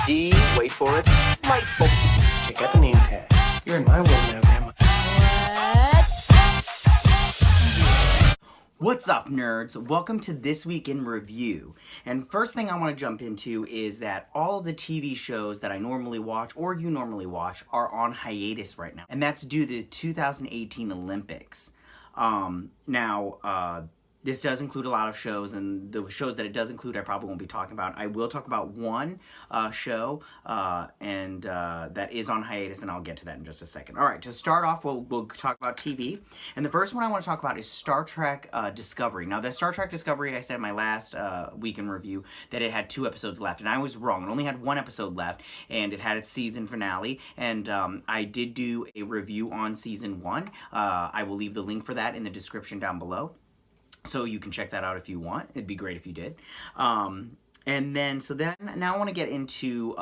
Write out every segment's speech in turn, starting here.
D, wait for it, delightful. Check out the name tag. You're in my world now, Grandma. What's up, nerds? Welcome to This Week in Review. And first thing I want to jump into is that all of the TV shows that I normally watch, or you normally watch, are on hiatus right now. And that's due to the 2018 Olympics. This does include a lot of shows, and the shows that it does include I probably won't be talking about. I will talk about one show, and that is on hiatus, and I'll get to that in just a second. All right, to start off, we'll talk about TV. And the first one I want to talk about is Star Trek Discovery. Now, the Star Trek Discovery, I said in my last week in review that it had 2 episodes left, and I was wrong. It only had 1 episode left, and it had its season finale, and I did do a review on Season 1. I will leave the link for that in the description down below, so you can check that out if you want. It'd be great if you did. Now I want to get into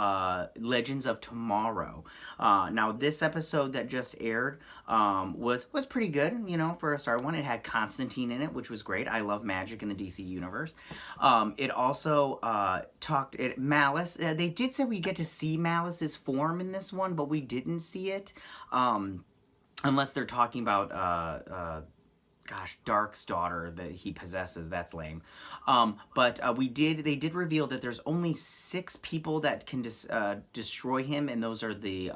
Legends of Tomorrow. Now, this episode that just aired was pretty good, you know, for a start one. It had Constantine in it, which was great. I love magic in the DC universe. It also Malice. They did say we get to see Malice's form in this one, but we didn't see it. Unless they're talking about... Dark's daughter that he possesses. That's lame. But they did reveal that there's only 6 people that can destroy him, and those are the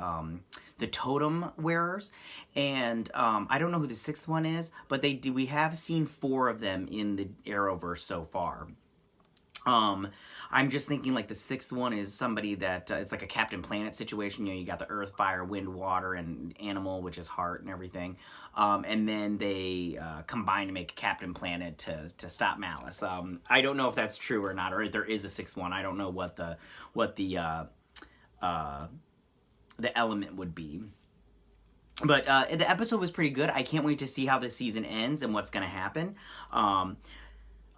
totem wearers. And I don't know who the 6th one is, but we have seen 4 of them in the Arrowverse so far. I'm just thinking like the 6th one is somebody that it's like a Captain Planet situation. You know, you got the earth, fire, wind, water, and animal, which is heart and everything. And then they combine to make a Captain Planet to stop Malice. I don't know if that's true or not, or if there is a 6th one. I don't know what the element would be. But the episode was pretty good. I can't wait to see how this season ends and what's going to happen.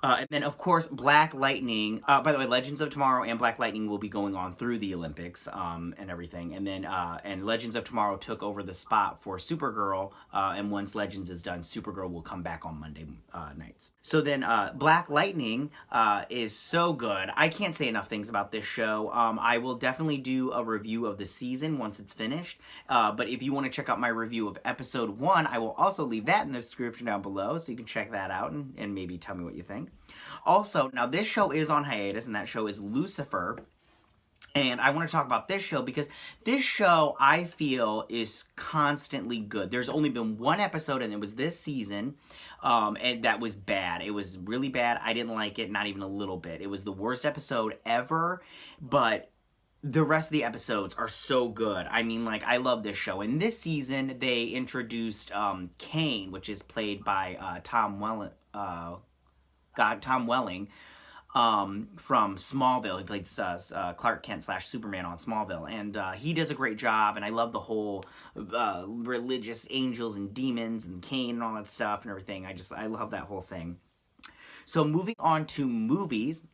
And then, of course, Black Lightning. By the way, Legends of Tomorrow and Black Lightning will be going on through the Olympics and everything. And then, and Legends of Tomorrow took over the spot for Supergirl. And once Legends is done, Supergirl will come back on Monday nights. So then, Black Lightning is so good. I can't say enough things about this show. I will definitely do a review of the season once it's finished. But if you want to check out my review of episode 1, I will also leave that in the description down below, so you can check that out and maybe tell me what you think. Also, now this show is on hiatus, and that show is Lucifer. And I want to talk about this show because this show, I feel, is constantly good. There's only been 1 episode, and it was this season, and that was bad. It was really bad. I didn't like it, not even a little bit. It was the worst episode ever, but the rest of the episodes are so good. I mean, like, I love this show. And this season, they introduced Kane, which is played by Tom Welling from Smallville. He played Clark Kent / Superman on Smallville, and he does a great job, and I love the whole religious angels and demons and Cain and all that stuff and everything. I love that whole thing. So moving on to movies,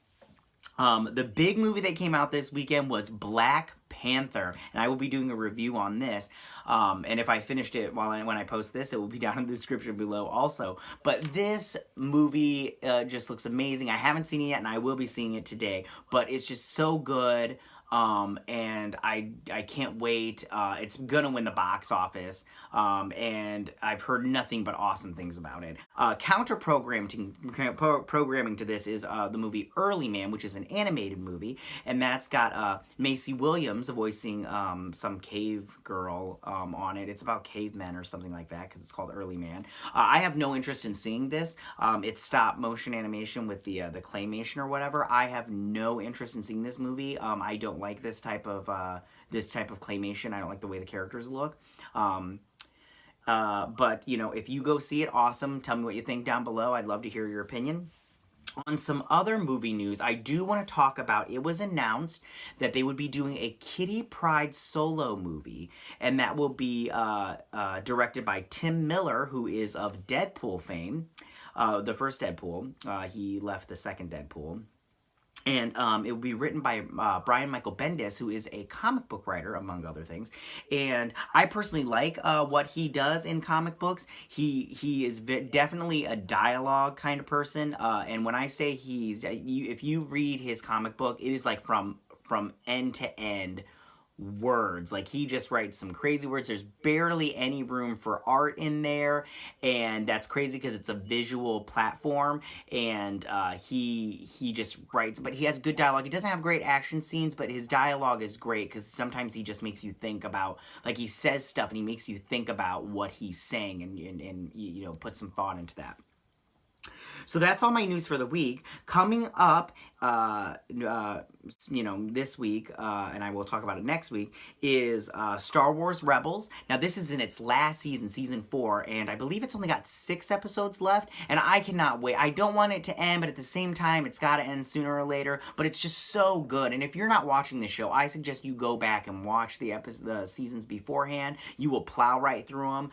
the big movie that came out this weekend was Black Panther, and I will be doing a review on this, and if I finished it when I post this, it will be down in the description below also. But this movie just looks amazing. I haven't seen it yet, and I will be seeing it today, but it's just so good. And I can't wait. It's gonna win the box office, and I've heard nothing but awesome things about it. Programming to this is the movie Early Man, which is an animated movie, and that's got Macy Williams voicing some cave girl on it. It's about cavemen or something like that, because it's called Early Man. I have no interest in seeing this. It's stop motion animation with the claymation or whatever. I have no interest in seeing this movie. I don't like this type of claymation. I don't like the way the characters look. But you know, if you go see it, awesome. Tell me what you think down below. I'd love to hear your opinion. On some other movie news, I do want to talk about, it was announced that they would be doing a Kitty Pryde solo movie, and that will be directed by Tim Miller, who is of Deadpool fame, the first Deadpool. He left the second Deadpool. And it will be written by Brian Michael Bendis, who is a comic book writer, among other things. And I personally like what he does in comic books. He is definitely a dialogue kind of person. And when I say if you read his comic book, it is like from from end to end words. Like, he just writes some crazy words. There's barely any room for art in there, and that's crazy because it's a visual platform. And he just writes, but he has good dialogue. He doesn't have great action scenes, but his dialogue is great because sometimes he just makes you think about, like, he says stuff and he makes you think about what he's saying, and you know, put some thought into that. So that's all my news for the week. Coming up, you know, this week, and I will talk about it next week, is Star Wars Rebels. Now, this is in its last season, season 4, and I believe it's only got 6 episodes left, and I cannot wait. I don't want it to end, but at the same time, it's got to end sooner or later, but it's just so good. And if you're not watching the show, I suggest you go back and watch the seasons beforehand. You will plow right through them.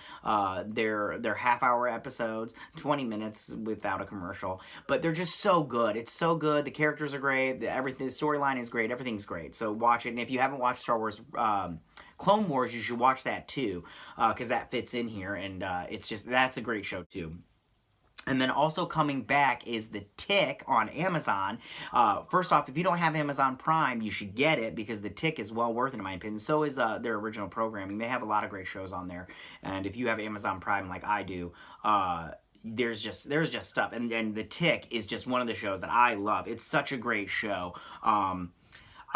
They're half-hour episodes, 20 minutes without a commercial, but they're just so good. It's so good. The characters are great. Everything, the storyline is great. Everything's great. So watch it. And if you haven't watched Star Wars Clone Wars, you should watch that too, because that fits in here, and that's a great show too. And then also coming back is The Tick on Amazon. First off, if you don't have Amazon Prime, you should get it because The Tick is well worth it, in my opinion. So is their original programming. They have a lot of great shows on there. And if you have Amazon Prime like I do, there's just stuff. And The Tick is just one of the shows that I love. It's such a great show.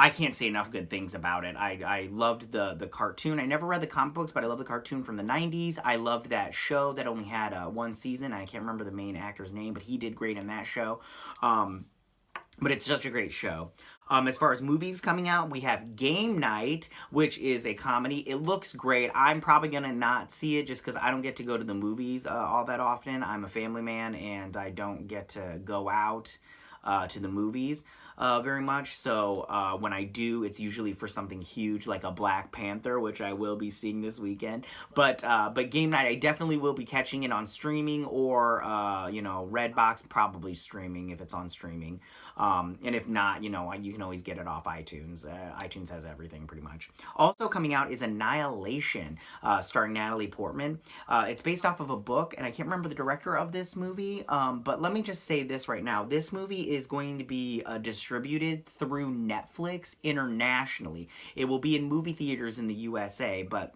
I can't say enough good things about it. I loved the cartoon. I never read the comic books, but I love the cartoon from the 90s. I loved that show that only had 1 season. I can't remember the main actor's name, but he did great in that show. But it's such a great show. As far as movies coming out, we have Game Night, which is a comedy. It looks great. I'm probably going to not see it just because I don't get to go to the movies all that often. I'm a family man, and I don't get to go out to the movies very much. So when I do, it's usually for something huge like a Black Panther, which I will be seeing this weekend. But Game Night, I definitely will be catching it on streaming or you know, Redbox, probably streaming if it's on streaming. And if not, you know, you can always get it off iTunes. iTunes has everything pretty much. Also coming out is Annihilation, starring Natalie Portman. It's based off of a book, and I can't remember the director of this movie, but let me just say this right now. This movie is going to be distributed through Netflix internationally. It will be in movie theaters in the USA, but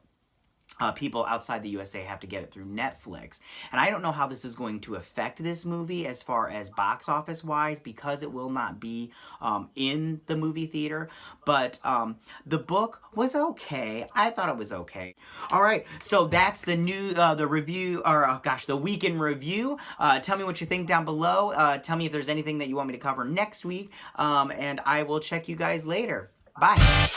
people outside the USA have to get it through Netflix. And I don't know how this is going to affect this movie as far as box office wise, because it will not be in the movie theater. But the book was okay. I thought it was okay. All right, so that's the new the review, or oh gosh, the week in review. Tell me what you think down below. Tell me if there's anything that you want me to cover next week, and I will check you guys later. Bye.